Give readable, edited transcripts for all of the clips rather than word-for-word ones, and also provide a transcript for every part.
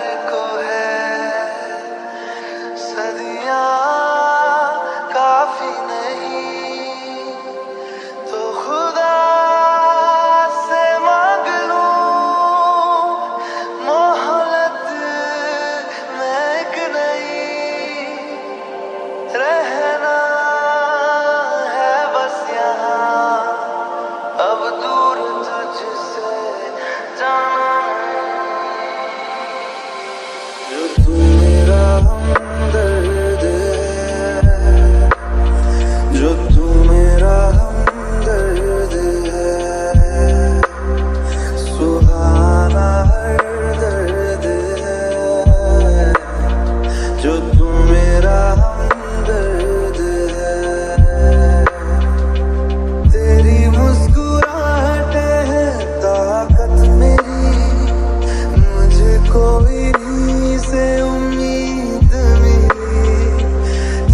प्यार को है सदियां काफी नहीं, तो खुदा से मांग लूं मोहलत में एक नहीं। रहना है बस यहाँ, अब दूर तुझसे जाना नहीं। जो तू मेरा हमदर्द है, जो तू मेरा हमदर्द है, सुहाना हर दर्द है। जो तू मेरा हमदर्द है, तेरी मुस्कुराहटें है ताकत मेरी, मुझे कोई नहीं से उम्मीद मिली।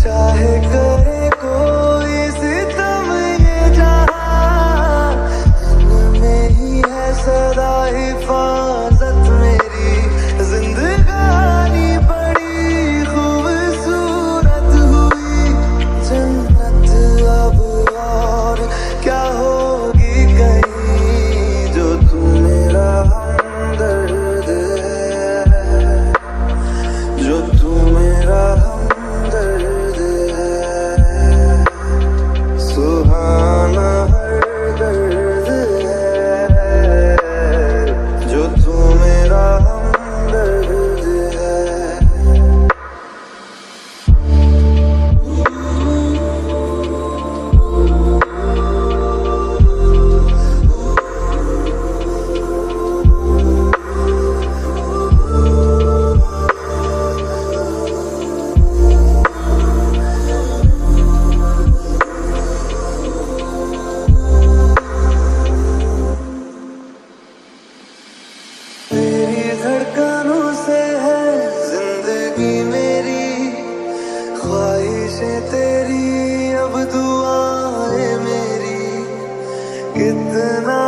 चाहे करे कोई सितम ये जहां, इनमें ही है सदा हिफाजत मेरी। जिंदगानी बड़ी खूबसूरत हुई, जन्नत अब और क्या होगी कहीं। जो तू मेरा हमदर्द है, जो तू मेरा हमदर्द है, सुहाना हर दर्द है। जो तू मेरा हमदर्द है। तेरी धड़कनों से है जिंदगी मेरी, ख्वाहिशें तेरी अब दुआएं मेरी। कितना